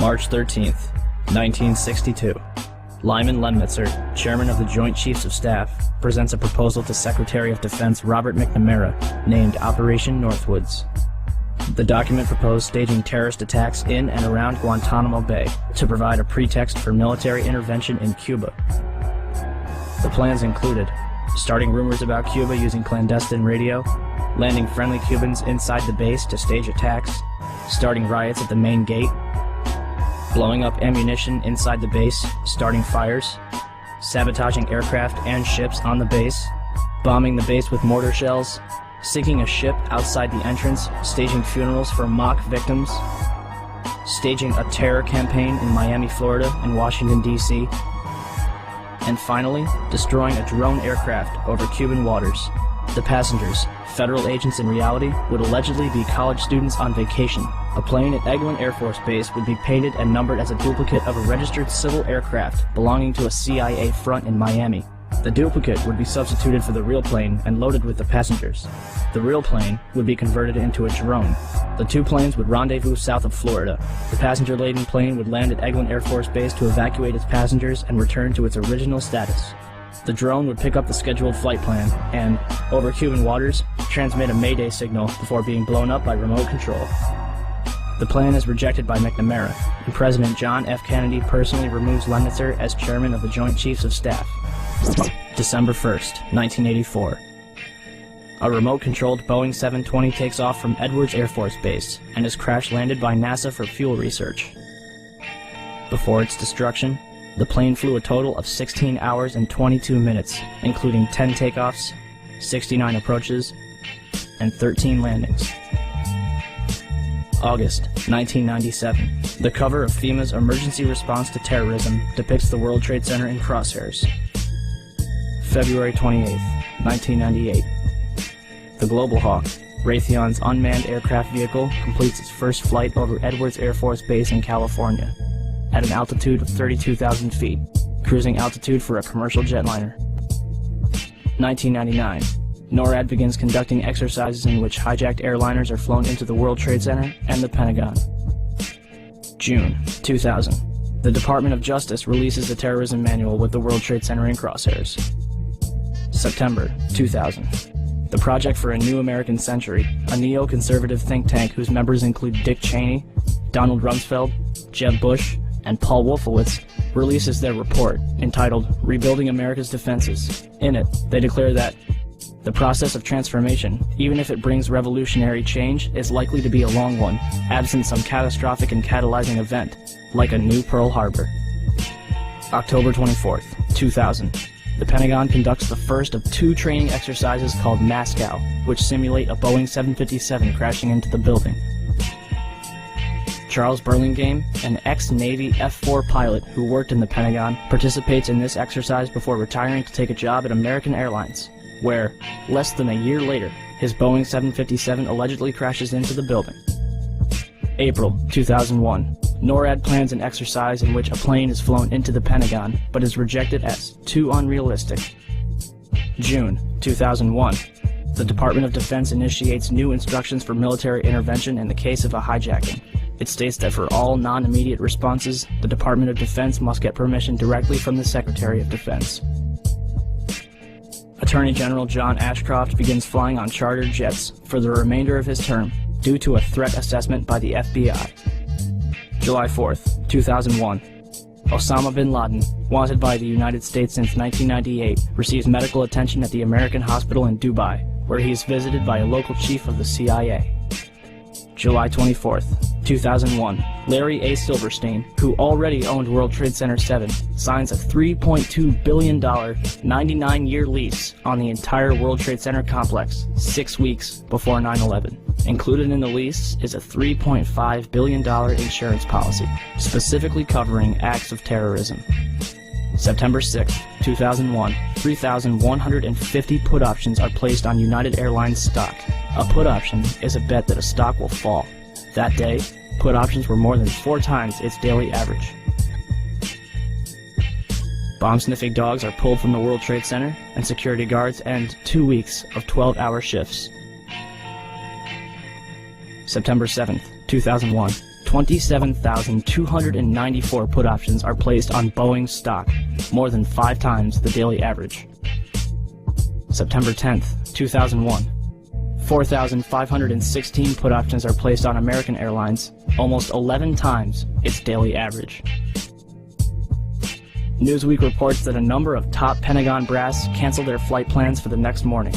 March 13th, 1962. Lyman Lemnitzer, chairman of the Joint Chiefs of Staff, presents a proposal to Secretary of Defense Robert McNamara, named Operation Northwoods. The document proposed staging terrorist attacks in and around Guantanamo Bay to provide a pretext for military intervention in Cuba. The plans included starting rumors about Cuba using clandestine radio, landing friendly Cubans inside the base to stage attacks, starting riots at the main gate, blowing up ammunition inside the base, starting fires, sabotaging aircraft and ships on the base, bombing the base with mortar shells, sinking a ship outside the entrance, staging funerals for mock victims, staging a terror campaign in Miami, Florida and Washington, D.C., and finally, destroying a drone aircraft over Cuban waters. The passengers, federal agents in reality, would allegedly be college students on vacation. A plane at Eglin Air Force Base would be painted and numbered as a duplicate of a registered civil aircraft belonging to a CIA front in Miami. The duplicate would be substituted for the real plane and loaded with the passengers. The real plane would be converted into a drone. The two planes would rendezvous south of Florida. The passenger-laden plane would land at Eglin Air Force Base to evacuate its passengers and return to its original status. The drone would pick up the scheduled flight plan and, over Cuban waters, transmit a Mayday signal before being blown up by remote control. The plan is rejected by McNamara, and President John F. Kennedy personally removes Lemnitzer as chairman of the Joint Chiefs of Staff. December 1st, 1984. A remote-controlled Boeing 720 takes off from Edwards Air Force Base and is crash-landed by NASA for fuel research. Before its destruction, the plane flew a total of 16 hours and 22 minutes, including 10 takeoffs, 69 approaches, and 13 landings. August 1997. The cover of FEMA's Emergency Response to Terrorism depicts the World Trade Center in crosshairs. February 28, 1998. The Global Hawk, Raytheon's unmanned aircraft vehicle, completes its first flight over Edwards Air Force Base in California, at an altitude of 32,000 feet, cruising altitude for a commercial jetliner. 1999. NORAD begins conducting exercises in which hijacked airliners are flown into the World Trade Center and the Pentagon. June 2000. The Department of Justice releases a terrorism manual with the World Trade Center in crosshairs. September 2000. The Project for a New American Century, a neoconservative think tank whose members include Dick Cheney, Donald Rumsfeld, Jeb Bush, and Paul Wolfowitz, releases their report, entitled Rebuilding America's Defenses. In it, they declare that the process of transformation, even if it brings revolutionary change, is likely to be a long one, absent some catastrophic and catalyzing event, like a new Pearl Harbor. October 24th, 2000. The Pentagon conducts the first of two training exercises called Moscow, which simulate a Boeing 757 crashing into the building. Charles Burlingame, an ex-Navy F-4 pilot who worked in the Pentagon, participates in this exercise before retiring to take a job at American Airlines, where, less than a year later, his Boeing 757 allegedly crashes into the building. April 2001. NORAD plans an exercise in which a plane is flown into the Pentagon, but is rejected as too unrealistic. June 2001. The Department of Defense initiates new instructions for military intervention in the case of a hijacking. It states that for all non-immediate responses, the Department of Defense must get permission directly from the Secretary of Defense. Attorney General John Ashcroft begins flying on chartered jets for the remainder of his term due to a threat assessment by the FBI. July 4th, 2001. Osama bin Laden, wanted by the United States since 1998, receives medical attention at the American Hospital in Dubai, where he is visited by a local chief of the CIA. July 24th, 2001. Larry A. Silverstein, who already owned World Trade Center 7, signs a $3.2 billion 99-year lease on the entire World Trade Center complex 6 weeks before 9/11. Included in the lease is a $3.5 billion insurance policy, specifically covering acts of terrorism. September 6, 2001, 3,150 put options are placed on United Airlines stock. A put option is a bet that a stock will fall. That day, put options were more than 4 times its daily average. Bomb-sniffing dogs are pulled from the World Trade Center, and security guards end 2 weeks of 12-hour shifts. September 7th, 2001. 27,294 put options are placed on Boeing stock, more than 5 times the daily average. September 10th, 2001. 4,516 put options are placed on American Airlines, almost 11 times its daily average. Newsweek reports that a number of top Pentagon brass canceled their flight plans for the next morning.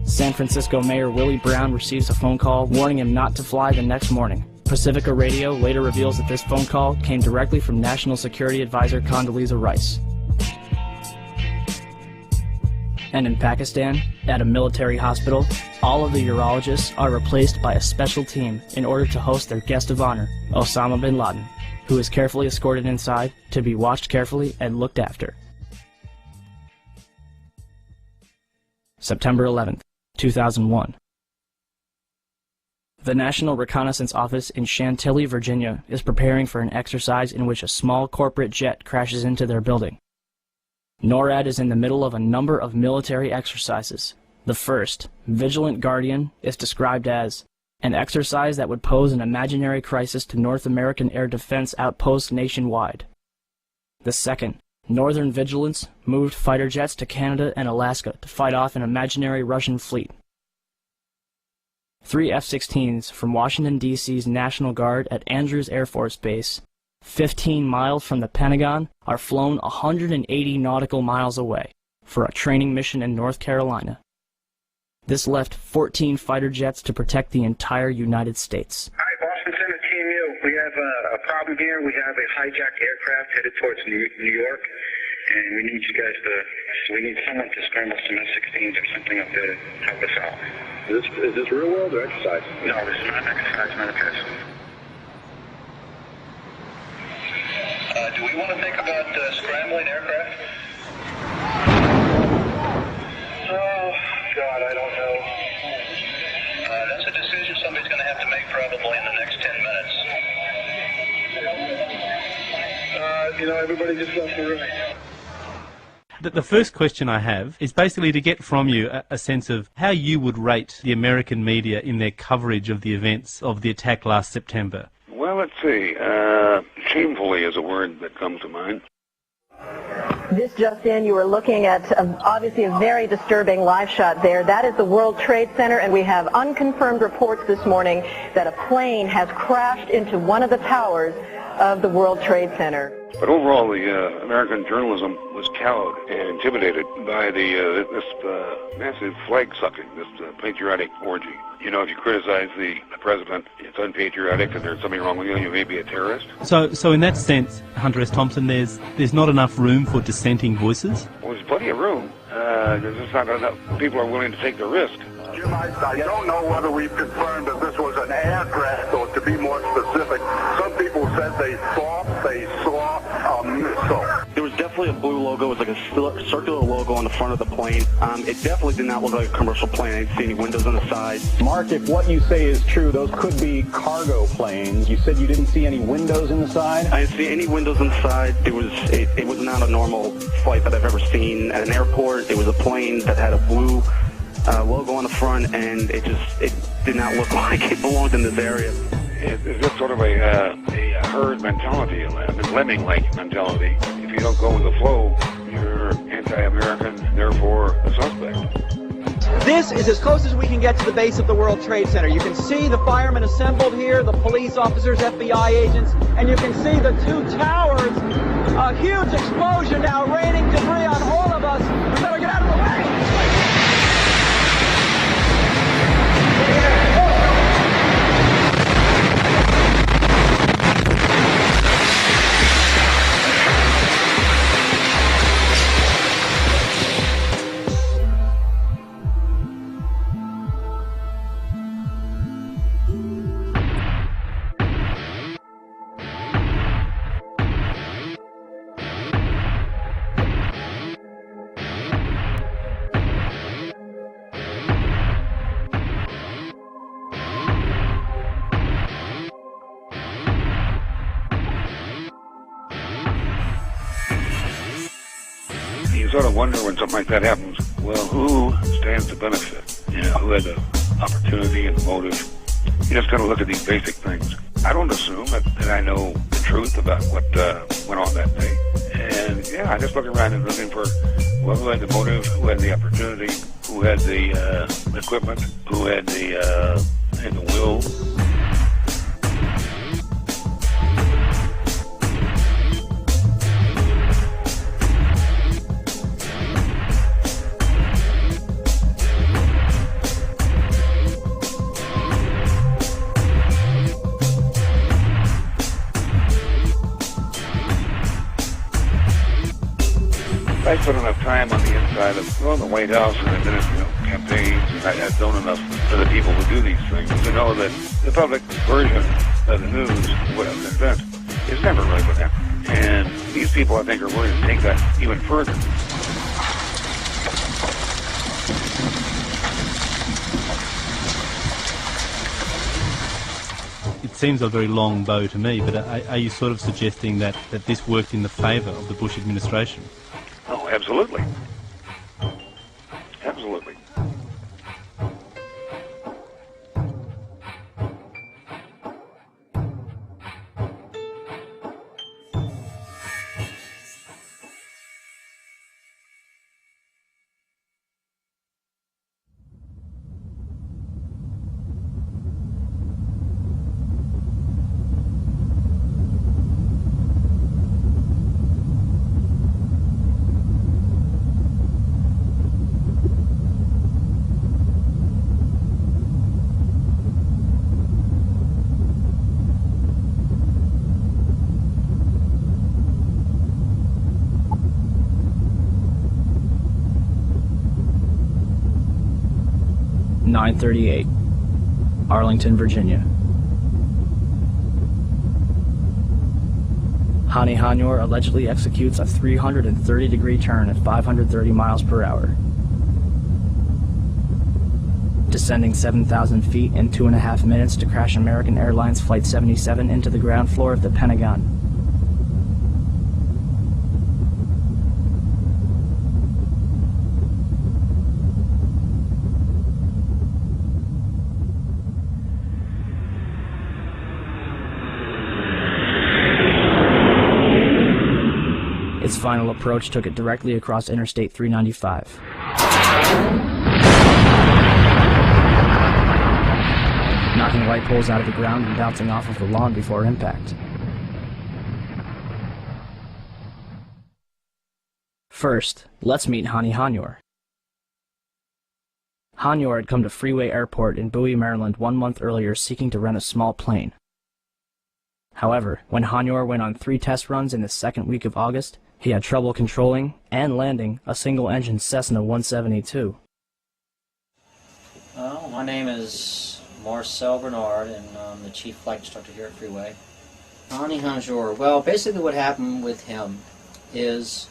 San Francisco Mayor Willie Brown receives a phone call warning him not to fly the next morning. Pacifica Radio later reveals that this phone call came directly from National Security Advisor Condoleezza Rice. And in Pakistan, at a military hospital, all of the urologists are replaced by a special team in order to host their guest of honor, Osama bin Laden, who is carefully escorted inside to be watched carefully and looked after. September 11th, 2001. The National Reconnaissance Office in Chantilly, Virginia is preparing for an exercise in which a small corporate jet crashes into their building. NORAD is in the middle of a number of military exercises. The first, Vigilant Guardian, is described as an exercise that would pose an imaginary crisis to North American air defense outposts nationwide. The second, Northern Vigilance, moved fighter jets to Canada and Alaska to fight off an imaginary Russian fleet. 3 F-16s from Washington, D.C.'s National Guard at Andrews Air Force Base, 15 miles from the Pentagon, are flown 180 nautical miles away for a training mission in North Carolina. This left 14 fighter jets to protect the entire United States. Hi, Boston Center, Team U. We have a problem here. We have a hijacked aircraft headed towards New York, and we need you guys we need someone to scramble some F-16s or something up there to help us out. Is this real world or exercise? No, this is not an exercise, not a test. Do we want to think about scrambling aircraft? Oh, God, I don't know. That's a decision somebody's going to have to make probably in the next 10 minutes. Everybody just left the room. The first question I have is basically to get from you a sense of how you would rate the American media in their coverage of the events of the attack last September. Well, let's see. Shamefully is a word that comes to mind. This just in, you were looking at obviously a very disturbing live shot there. That is the World Trade Center, and we have unconfirmed reports this morning that a plane has crashed into one of the towers of the World Trade Center. But overall, the American journalism was cowed and intimidated by this massive flag-sucking, this patriotic orgy. You know, if you criticize the president, it's unpatriotic and there's something wrong with you, you may be a terrorist. So in that sense, Hunter S. Thompson, there's not enough room for dissenting voices? Well, there's plenty of room. There's just not enough people are willing to take the risk. Jim, I don't know whether we've confirmed that this was an aircraft, or to be more specific, some people said they saw a missile. There was definitely a blue logo. It was like a circular logo on the front of the plane. It definitely did not look like a commercial plane. I didn't see any windows on the side. Mark, if what you say is true, those could be cargo planes. You said you didn't see any windows in the side? I didn't see any windows inside. It was not a normal flight that I've ever seen at an airport. It was a plane that had a blue logo on the front, and it did not look like it belonged in this area. It's just sort of a herd mentality, a lemming-like mentality. If you don't go with the flow, you're anti-American, therefore a suspect. This is as close as we can get to the base of the World Trade Center. You can see the firemen assembled here, the police officers, FBI agents, and you can see the two towers. A huge explosion now, raining debris on all of us. We better get out of the way! You sort of wonder when something like that happens, well, who stands to benefit? Who had the opportunity and the motive You just got to look at these basic things. I don't assume that I know the truth about what went on that day. And yeah, I just look around and looking for who had the motive, who had the opportunity, who had the equipment, who had the will. I put enough time on the inside of the White House and I've been in campaigns, and I've done enough for the people who do these things to know that the public version of the news, what an event, is never really what happened. And these people, I think, are willing to take that even further. It seems a very long bow to me, but are you sort of suggesting that this worked in the favour of the Bush administration? Oh, absolutely. Absolutely. .938, Arlington, Virginia. Hani Hanyor allegedly executes a 330-degree turn at 530 miles per hour, descending 7,000 feet in 2.5 minutes to crash American Airlines Flight 77 into the ground floor of the Pentagon. Its final approach took it directly across Interstate 395. Knocking light poles out of the ground and bouncing off of the lawn before impact. First, let's meet Hani Hanyor. Hanyor had come to Freeway Airport in Bowie, Maryland 1 month earlier seeking to rent a small plane. However, when Hanyor went on 3 test runs in the second week of August, he had trouble controlling and landing a single-engine Cessna 172. Well, my name is Marcel Bernard, and I'm the chief flight instructor here at Freeway. Hani Hanyor, well, basically what happened with him is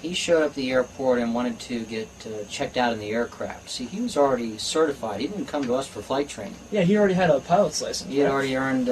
he showed up at the airport and wanted to get checked out in the aircraft. See, he was already certified. He didn't come to us for flight training. Yeah, he already had a pilot's license. He had already earned